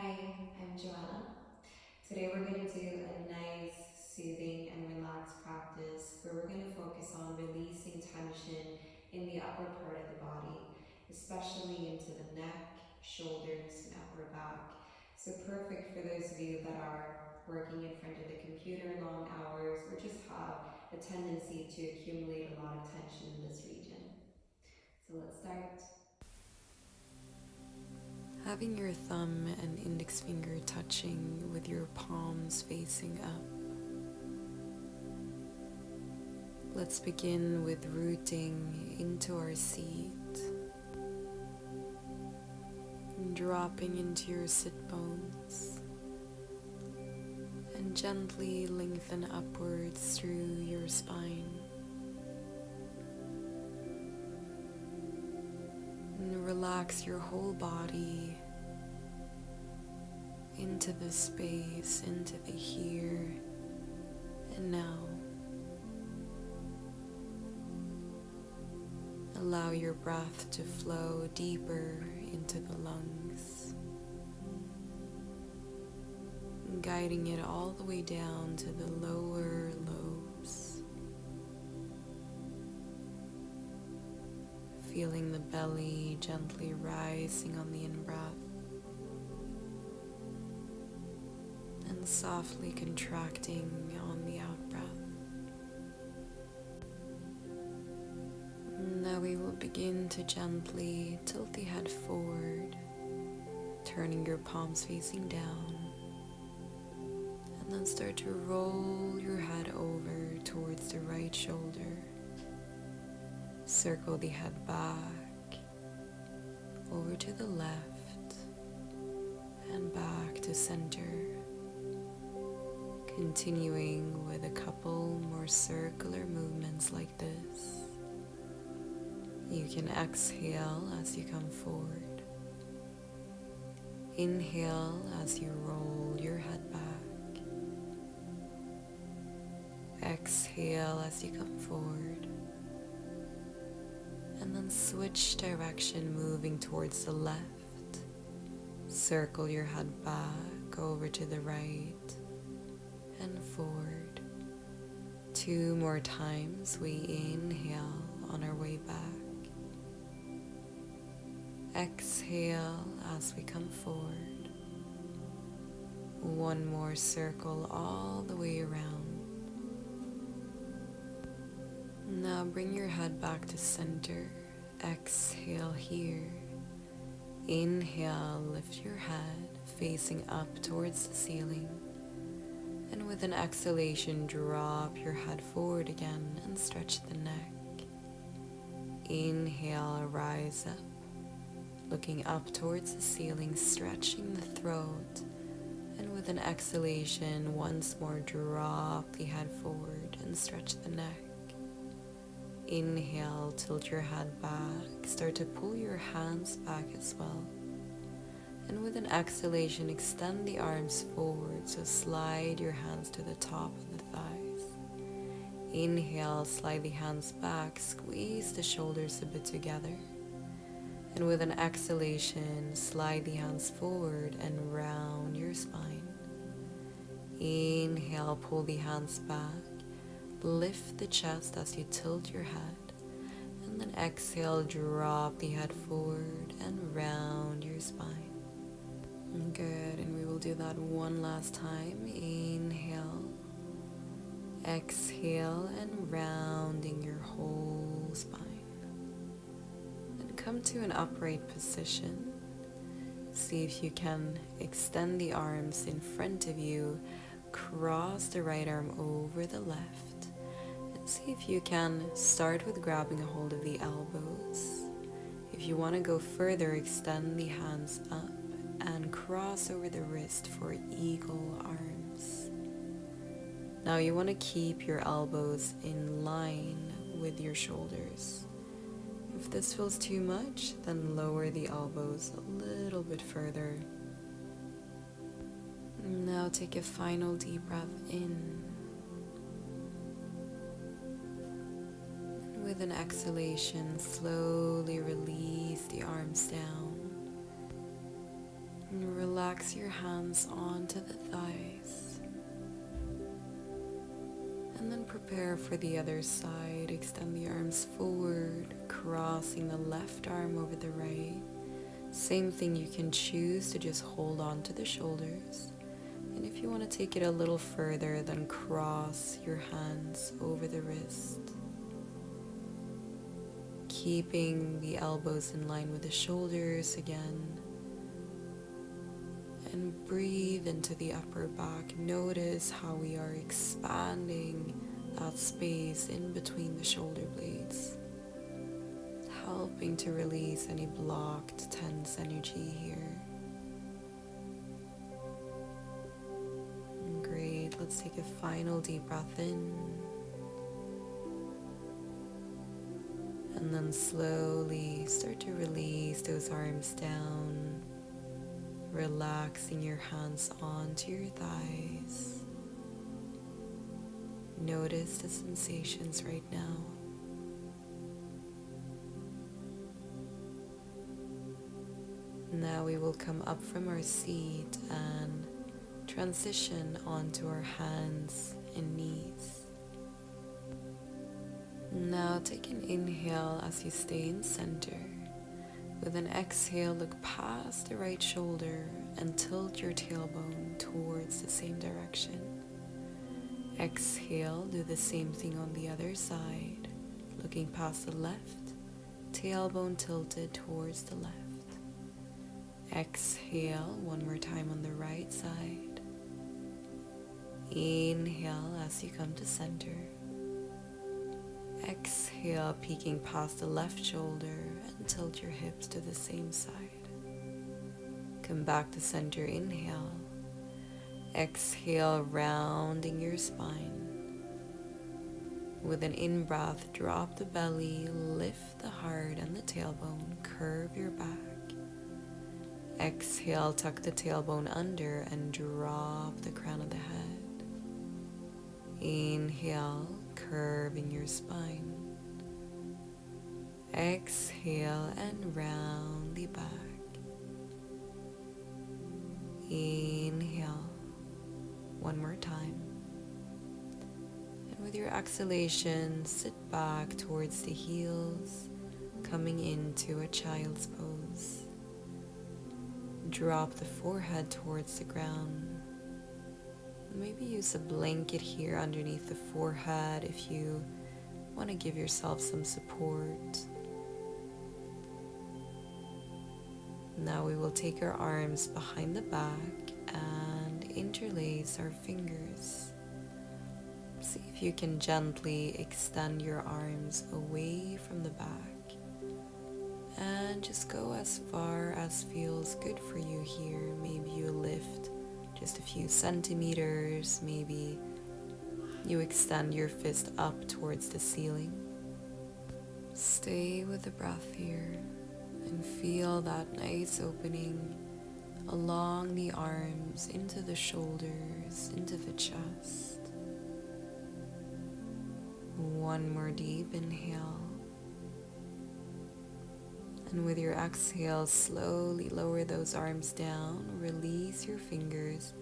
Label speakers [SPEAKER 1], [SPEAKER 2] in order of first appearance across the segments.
[SPEAKER 1] Hi, I'm Joanna. Today we're going to do a nice, soothing, and relaxed practice where we're going to focus on releasing tension in the upper part of the body, especially into the neck, shoulders, and upper back. So perfect for those of you that are working in front of the computer long hours or just have a tendency to accumulate a lot of tension in this region. So let's start.
[SPEAKER 2] Having your thumb and index finger touching with your palms facing up. Let's begin with rooting into our seat, dropping into your sit bones, and gently lengthen upwards through your spine. And relax your whole body into the space, into the here and now. Allow your breath to flow deeper into the lungs, guiding it all the way down to the lower lobes. Feeling the belly gently rising on the in-breath and softly contracting on the out-breath. Now we will begin to gently tilt the head forward, turning your palms facing down, and then start to roll your head over towards the right shoulder. Circle the head back, over to the left, and back to center. Continuing with a couple more circular movements like this. You can exhale as you come forward. Inhale as you roll your head back. Exhale as you come forward. And then switch direction, moving towards the left. Circle your head back over to the right and forward. 2 more times. We inhale on our way back. Exhale as we come forward. 1 more circle all the way around. Now bring your head back to center. Exhale here. Inhale, lift your head facing up towards the ceiling. And with an exhalation, drop your head forward again and stretch the neck. Inhale, rise up. Looking up towards the ceiling, stretching the throat, and with an exhalation, once more drop the head forward and stretch the neck. Inhale, tilt your head back, start to pull your hands back as well. And with an exhalation, extend the arms forward, so slide your hands to the top of the thighs. Inhale, slide the hands back, squeeze the shoulders a bit together. And with an exhalation, slide the hands forward and round your spine. Inhale, pull the hands back. Lift the chest as you tilt your head. And then exhale, drop the head forward and round your spine. Good, and we will do that one last time. Inhale. Exhale, and rounding your whole spine. Come to an upright position. See if you can extend the arms in front of you, cross the right arm over the left, and see if you can start with grabbing a hold of the elbows. If you want to go further, extend the hands up and cross over the wrist for eagle arms. Now you want to keep your elbows in line with your shoulders. If this feels too much, then lower the elbows a little bit further. Now take a final deep breath in. With an exhalation, slowly release the arms down. And relax your hands onto the thighs. And then prepare for the other side. Extend the arms forward, crossing the left arm over the right. Same thing, you can choose to just hold on to the shoulders. And if you want to take it a little further, then cross your hands over the wrist. Keeping the elbows in line with the shoulders again. And breathe into the upper back. Notice how we are expanding that space in between the shoulder blades, helping to release any blocked, tense energy here. Great, let's take a final deep breath in. And then slowly start to release those arms down, relaxing your hands onto your thighs. Notice the sensations right now. Now we will come up from our seat and transition onto our hands and knees. Now take an inhale as you stay in center. With an exhale, look past the right shoulder and tilt your tailbone towards the same direction. Exhale, do the same thing on the other side. Looking past the left, tailbone tilted towards the left. Exhale, one more time on the right side. Inhale as you come to center. Exhale, peeking past the left shoulder and tilt your hips to the same side. Come back to center, inhale. Exhale, rounding your spine. With an in-breath, drop the belly, lift the heart and the tailbone, curve your back. Exhale, tuck the tailbone under and drop the crown of the head. Inhale, curving your spine. Exhale and round the back. Inhale. One more time. And with your exhalation, sit back towards the heels, coming into a child's pose. Drop the forehead towards the ground. Maybe use a blanket here underneath the forehead if you want to give yourself some support. Now we will take our arms behind the back and interlace our fingers. See if you can gently extend your arms away from the back. And just go as far as feels good for you here. Maybe you lift just a few centimeters. Maybe you extend your fist up towards the ceiling. Stay with the breath here and feel that nice opening along the arms, into the shoulders, into the chest. One more deep inhale. And with your exhale, slowly lower those arms down, release your fingers,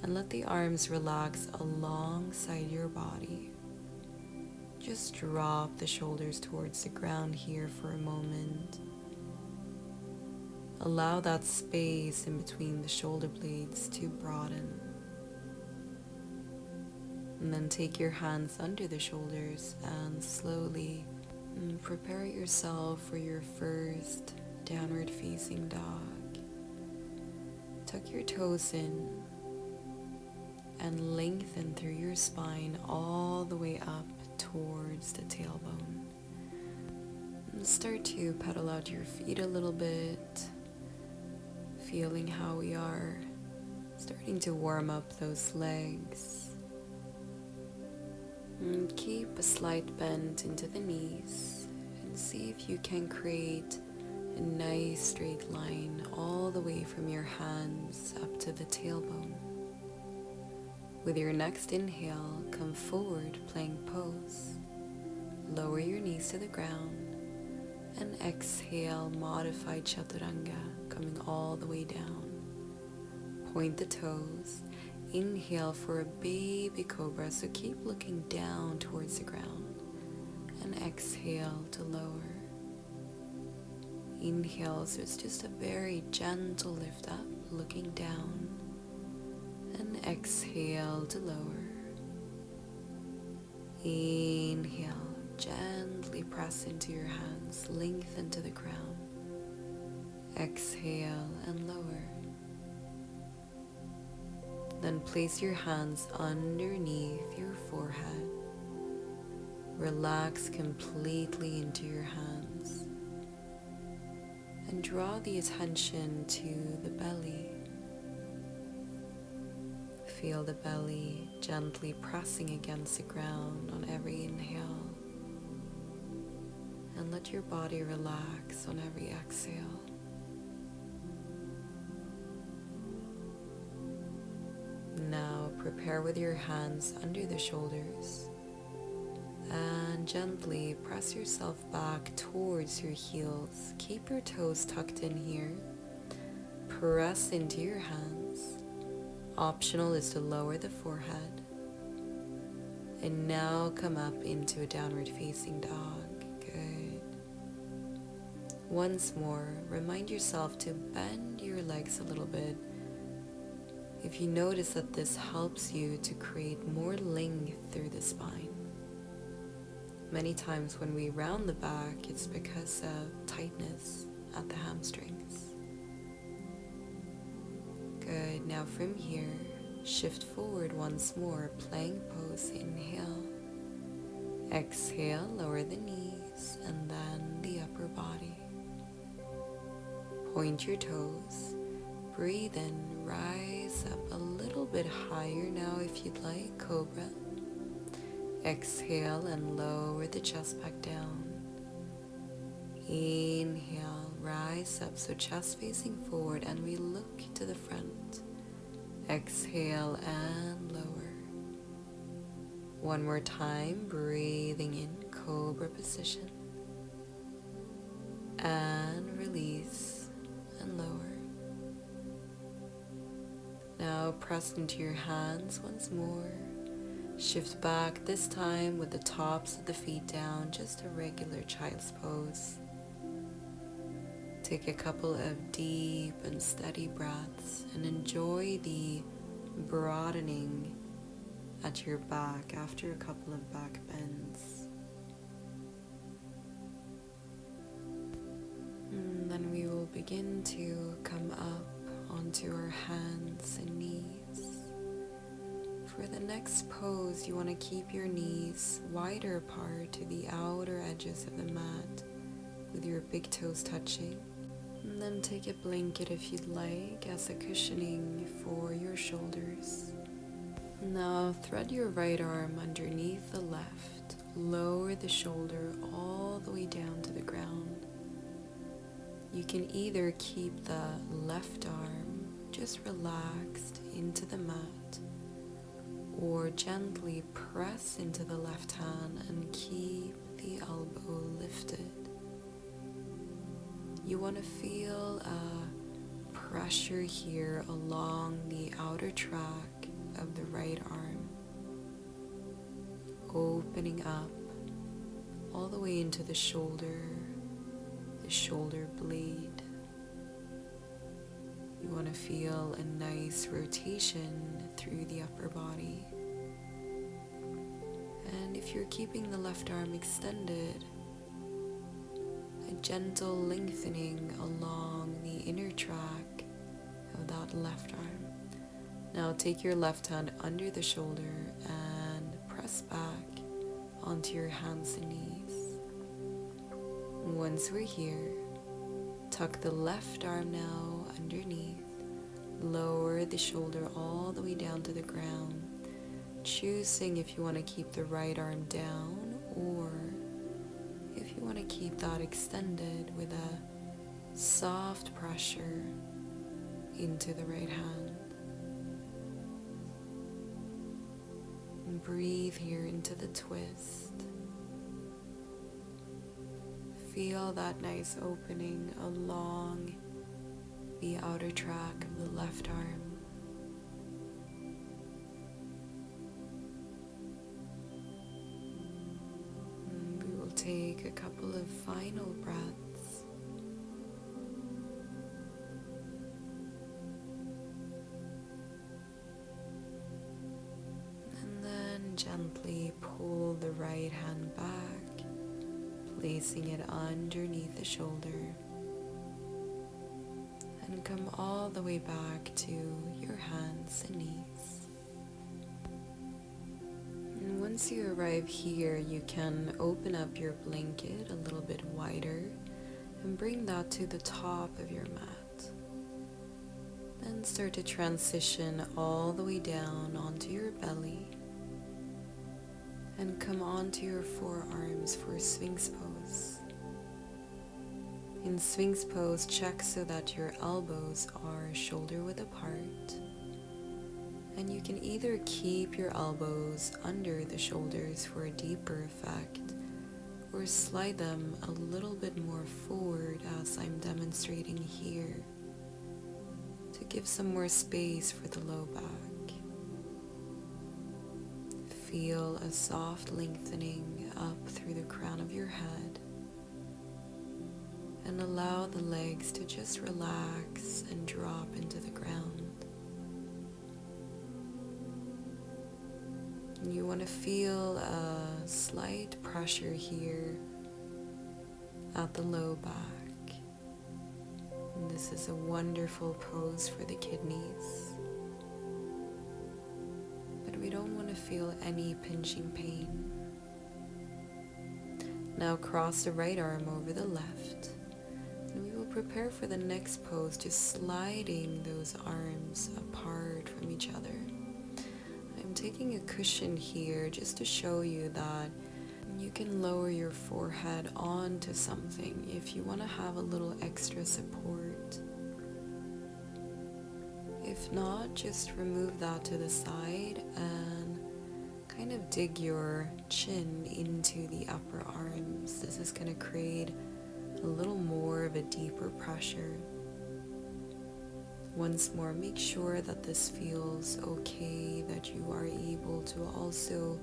[SPEAKER 2] and let the arms relax alongside your body. Just drop the shoulders towards the ground here for a moment. Allow that space in between the shoulder blades to broaden. And then take your hands under the shoulders and slowly prepare yourself for your first downward facing dog. Tuck your toes in and lengthen through your spine all the way up towards the tailbone. And start to pedal out your feet a little bit, feeling how we are starting to warm up those legs. And keep a slight bend into the knees and see if you can create a nice straight line all the way from your hands up to the tailbone. With your next inhale, come forward, plank pose. Lower your knees to the ground and exhale, modified chaturanga, coming all the way down. Point the toes. Inhale for a baby cobra, so keep looking down towards the ground. And exhale to lower. Inhale, so it's just a very gentle lift up, looking down. And exhale to lower. Inhale, gently press into your hands, lengthen to the crown. Exhale and lower. Then place your hands underneath your forehead. Relax completely into your hands. And draw the attention to the belly. Feel the belly gently pressing against the ground on every inhale. And let your body relax on every exhale. Now prepare with your hands under the shoulders and gently press yourself back towards your heels. Keep your toes tucked in here. Press into your hands. Optional is to lower the forehead. And now come up into a downward facing dog. Good. Once more, remind yourself to bend your legs a little bit. If you notice that this helps you to create more length through the spine. Many times when we round the back, it's because of tightness at the hamstrings. Good. Now from here, shift forward once more, plank pose. Inhale. Exhale, lower the knees and then the upper body. Point your toes. Breathe in, rise up a little bit higher now if you'd like, cobra. Exhale and lower the chest back down. Inhale, rise up, so chest facing forward and we look to the front. Exhale and lower. One more time, breathing in, cobra position. And release and lower. Now press into your hands once more. Shift back, this time with the tops of the feet down, just a regular child's pose. Take a couple of deep and steady breaths and enjoy the broadening at your back after a couple of back bends. And then we will begin to come up onto our hands and knees. For the next pose, you want to keep your knees wider apart to the outer edges of the mat with your big toes touching. And then take a blanket if you'd like as a cushioning for your shoulders. Now thread your right arm underneath the left. Lower the shoulder all the way down to the ground. You can either keep the left arm just relaxed into the mat or gently press into the left hand and keep the elbow lifted. You want to feel a pressure here along the outer track of the right arm, opening up all the way into the shoulder blade. You want to feel a nice rotation through the upper body. And if you're keeping the left arm extended, a gentle lengthening along the inner track of that left arm. Now take your left hand under the shoulder and press back onto your hands and knees. Once we're here, tuck the left arm now underneath. Lower the shoulder all the way down to the ground, choosing if you want to keep the right arm down or if you want to keep that extended with a soft pressure into the right hand. And breathe here into the twist. Feel that nice opening along the outer track of the left arm. take a couple of final breaths. And then gently pull the right hand back, placing it underneath the shoulder. And come all the way back to your hands and knees. And once you arrive here, you can open up your blanket a little bit wider and bring that to the top of your mat. Then start to transition all the way down onto your belly and come onto your forearms for Sphinx pose. In Sphinx pose, check so that your elbows are shoulder width apart, and you can either keep your elbows under the shoulders for a deeper effect or slide them a little bit more forward as I'm demonstrating here to give some more space for the low back. Feel a soft lengthening up through the crown of your head. And allow the legs to just relax and drop into the ground. And you want to feel a slight pressure here at the low back. And this is a wonderful pose for the kidneys. But we don't want to feel any pinching pain. Now cross the right arm over the left. And we will prepare for the next pose, just sliding those arms apart from each other. I'm taking a cushion here just to show you that you can lower your forehead onto something if you want to have a little extra support. If not, just remove that to the side and kind of dig your chin into the upper arms. This is going to create a little more of a deeper pressure. Once more, make sure that this feels okay, that you are able to also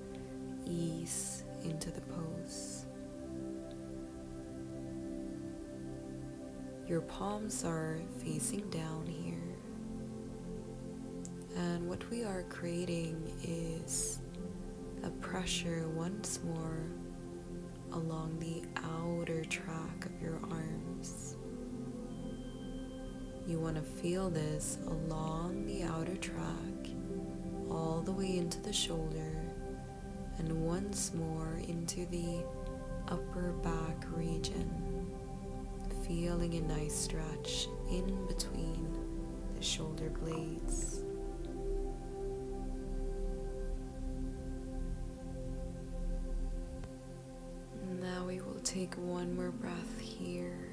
[SPEAKER 2] ease into the pose. Your palms are facing down here. And what we are creating is a pressure once more along the outer track of your arms. You want to feel this along the outer track, all the way into the shoulder, and once more into the upper back region, feeling a nice stretch in between the shoulder blades. Now we will take one more breath here,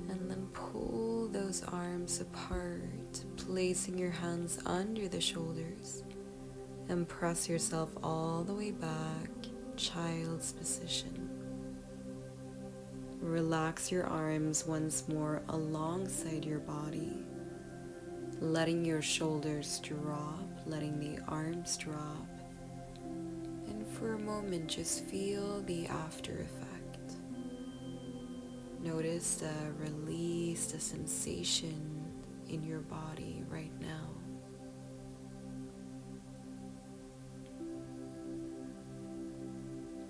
[SPEAKER 2] and then pull those arms apart, placing your hands under the shoulders, and press yourself all the way back, child's position. Relax your arms once more alongside your body, letting your shoulders drop, letting the arms drop. And for a moment, just feel the after effect. Notice the release, the sensation in your body right now.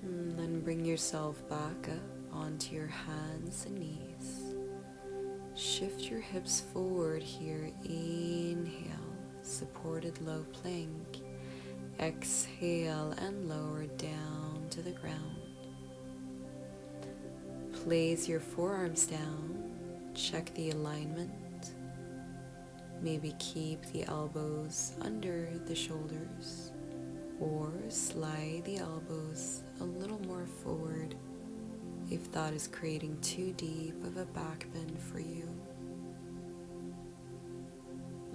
[SPEAKER 2] And then bring yourself back up onto your hands and knees. Shift your hips forward here. Inhale, supported low plank. Exhale and lower down to the ground. Place your forearms down. Check the alignment. Maybe keep the elbows under the shoulders, or slide the elbows a little more forward if that is creating too deep of a back bend for you.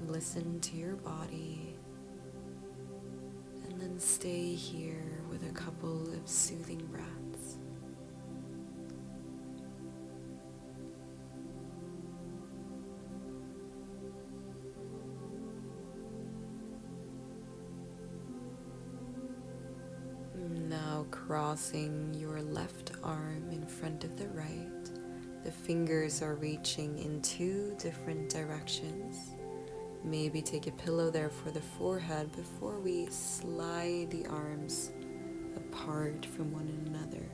[SPEAKER 2] Listen to your body, and then stay here with a couple of soothing breaths. Now crossing your left arm in front of the right. The fingers are reaching in two different directions. Maybe take a pillow there for the forehead before we slide the arms apart from one another.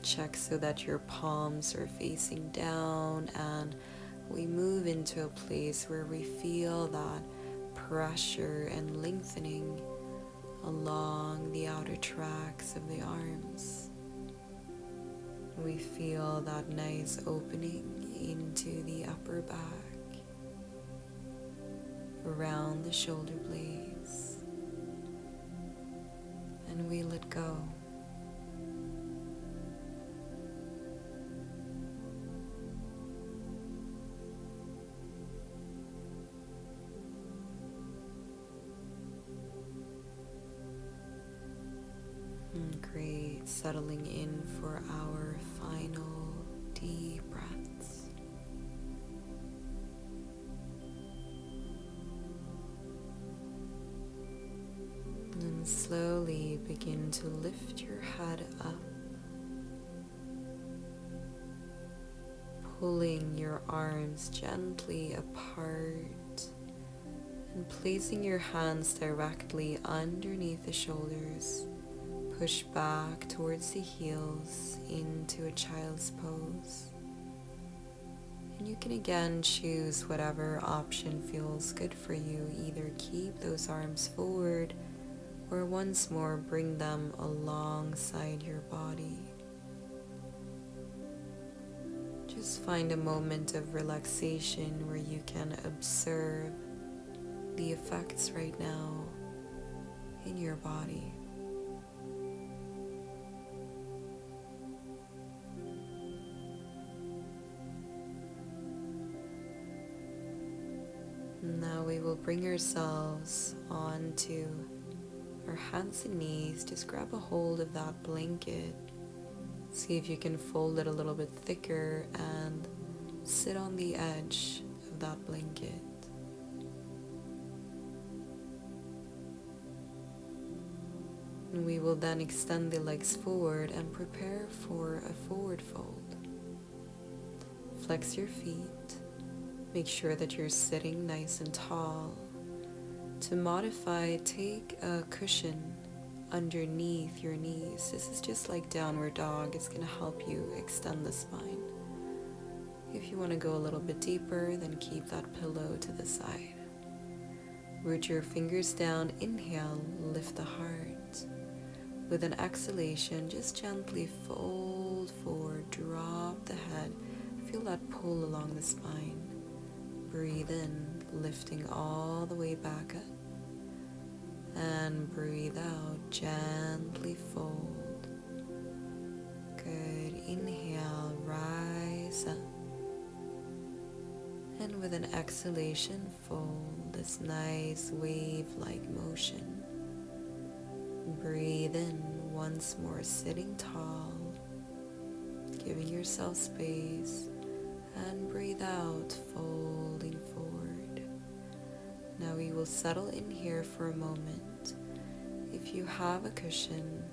[SPEAKER 2] Check so that your palms are facing down, and we move into a place where we feel that pressure and lengthening along the outer tracts of the arms. We feel that nice opening into the upper back, around the shoulder blades, and we let go. Great, settling in for our final deep breaths. And slowly begin to lift your head up, pulling your arms gently apart and placing your hands directly underneath the shoulders. Push back towards the heels into a child's pose. And you can again choose whatever option feels good for you. Either keep those arms forward or once more bring them alongside your body. Just find a moment of relaxation where you can observe the effects right now in your body. Now we will bring ourselves onto our hands and knees. Just grab a hold of that blanket. See if you can fold it a little bit thicker and sit on the edge of that blanket. And we will then extend the legs forward and prepare for a forward fold. Flex your feet. Make sure that you're sitting nice and tall. To modify, take a cushion underneath your knees. This is just like downward dog. It's going to help you extend the spine. If you want to go a little bit deeper, then keep that pillow to the side. Root your fingers down. Inhale, lift the heart. With an exhalation, just gently fold forward, drop the head. Feel that pull along the spine. Breathe in, lifting all the way back up. And breathe out, gently fold. Good. Inhale, rise up. And with an exhalation, fold this nice wave-like motion. Breathe in once more, sitting tall, giving yourself space. And breathe out, folding forward. Now we will settle in here for a moment. If you have a cushion,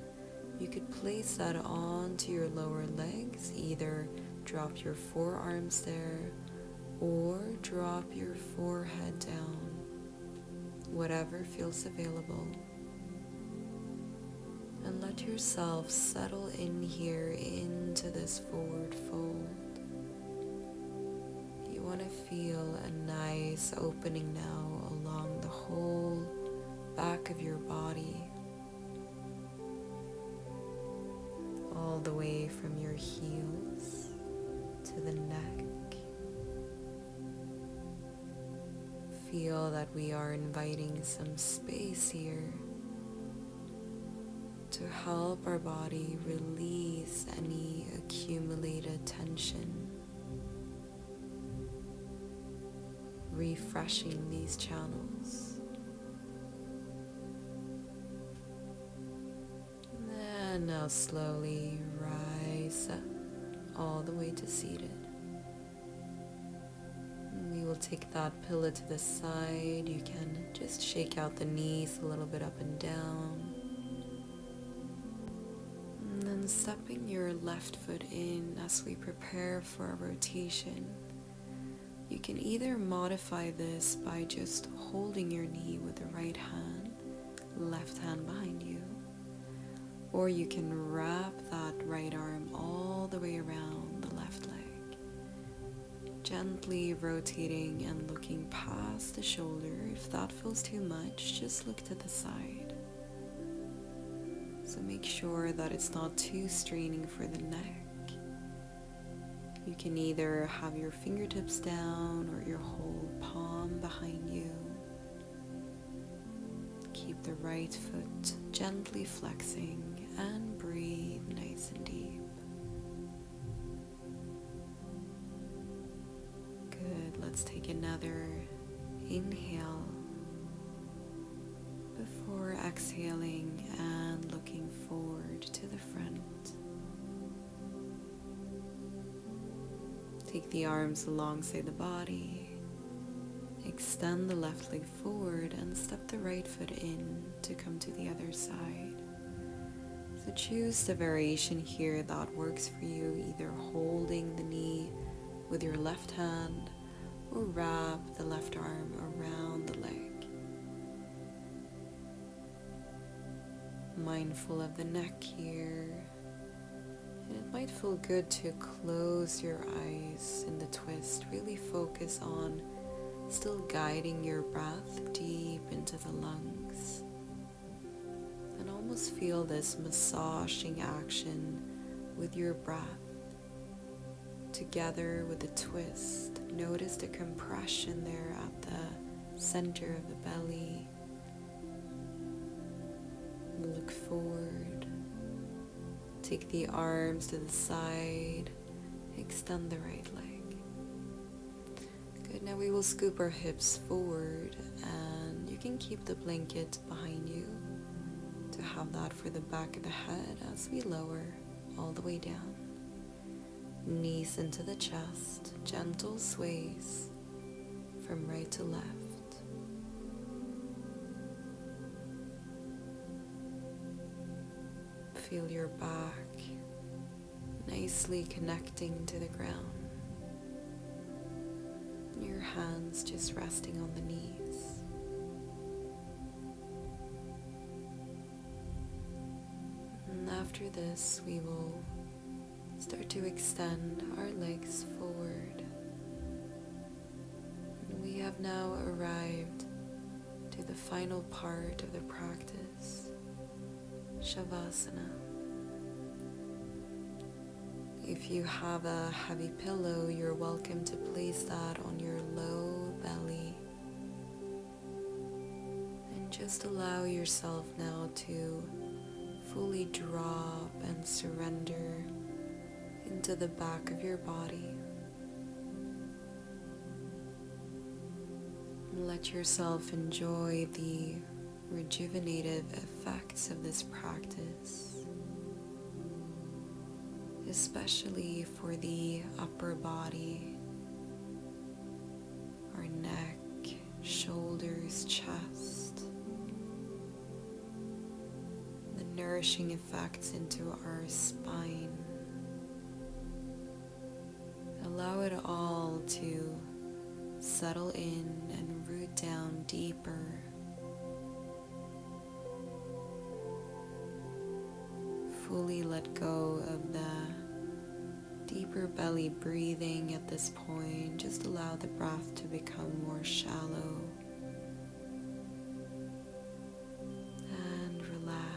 [SPEAKER 2] you could place that onto your lower legs. Either drop your forearms there or drop your forehead down. Whatever feels available. And let yourself settle in here into this forward fold. You want to feel a nice opening now along the whole back of your body, all the way from your heels to the neck. Feel that we are inviting some space here to help our body release any accumulated tension, refreshing these channels. And now slowly rise up all the way to seated. And we will take that pillow to the side. You can just shake out the knees a little bit up and down. And stepping your left foot in as we prepare for a rotation. You can either modify this by just holding your knee with the right hand, left hand behind you, or you can wrap that right arm all the way around the left leg, gently rotating and looking past the shoulder. If that feels too much, just look to the side. So make sure that it's not too straining for the neck. You can either have your fingertips down or your whole palm behind you. Keep the right foot gently flexing and breathe nice and deep. Good, let's take another inhale before exhaling and looking forward to the front. Take the arms alongside the body, extend the left leg forward and step the right foot in to come to the other side. So choose the variation here that works for you, either holding the knee with your left hand or wrap the left arm around the leg. Mindful of the neck here. And it might feel good to close your eyes in the twist. Really focus on still guiding your breath deep into the lungs. And almost feel this massaging action with your breath. Together with the twist, notice the compression there at the center of the belly. Look forward. Take the arms to the side, extend the right leg. Good, now we will scoop our hips forward and you can keep the blanket behind you to have that for the back of the head as we lower all the way down. Knees into the chest, gentle sways from right to left. Feel your back nicely connecting to the ground. Your hands just resting on the knees. And after this, we will start to extend our legs forward. And we have now arrived to the final part of the practice, Savasana. If you have a heavy pillow, you're welcome to place that on your low belly. And just allow yourself now to fully drop and surrender into the back of your body. And let yourself enjoy the rejuvenative effects of this practice, especially for the upper body, our neck, shoulders, chest, the nourishing effects into our spine. Allow it all to settle in and root down deeper. Fully let go of the deeper belly breathing at this point. Just allow the breath to become more shallow and relax.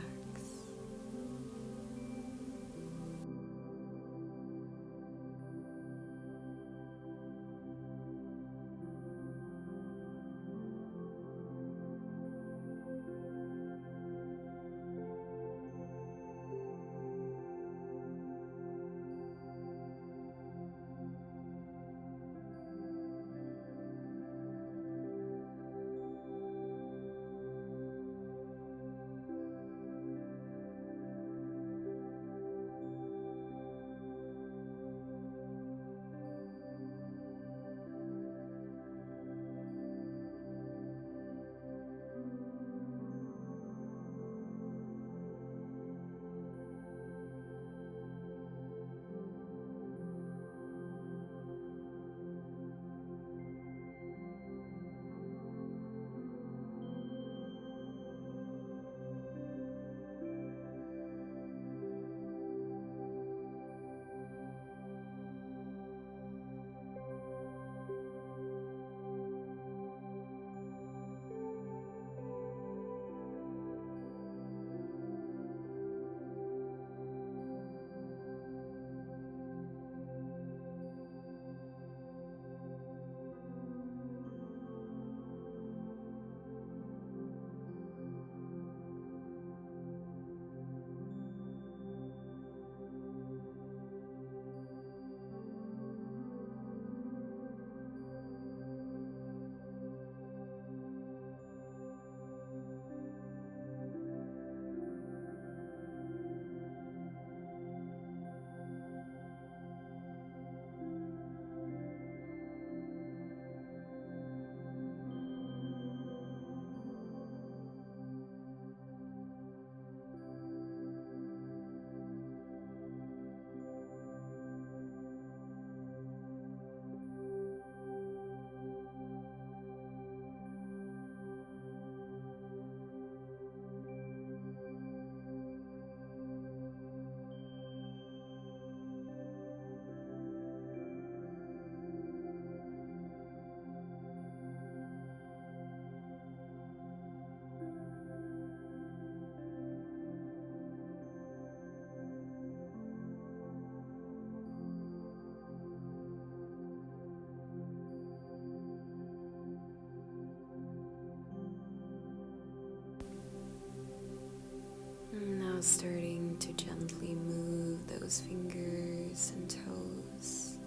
[SPEAKER 2] starting to gently move those fingers and toes,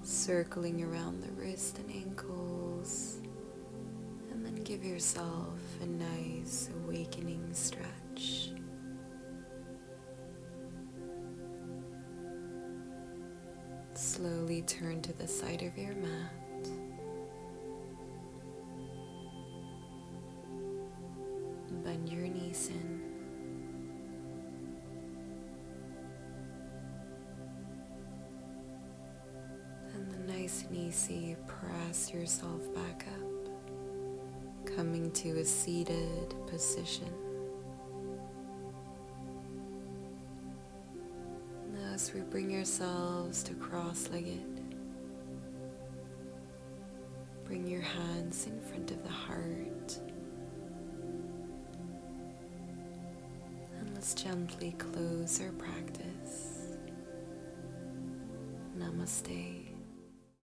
[SPEAKER 2] circling around the wrist and ankles, and then give yourself a nice awakening stretch. Slowly turn to the side of your mat. Bend your knees in. And then nice and easy, press yourself back up, coming to a seated position. Now as we bring ourselves to cross-legged, bring your hands in front of the heart. Let's gently close our practice. Namaste.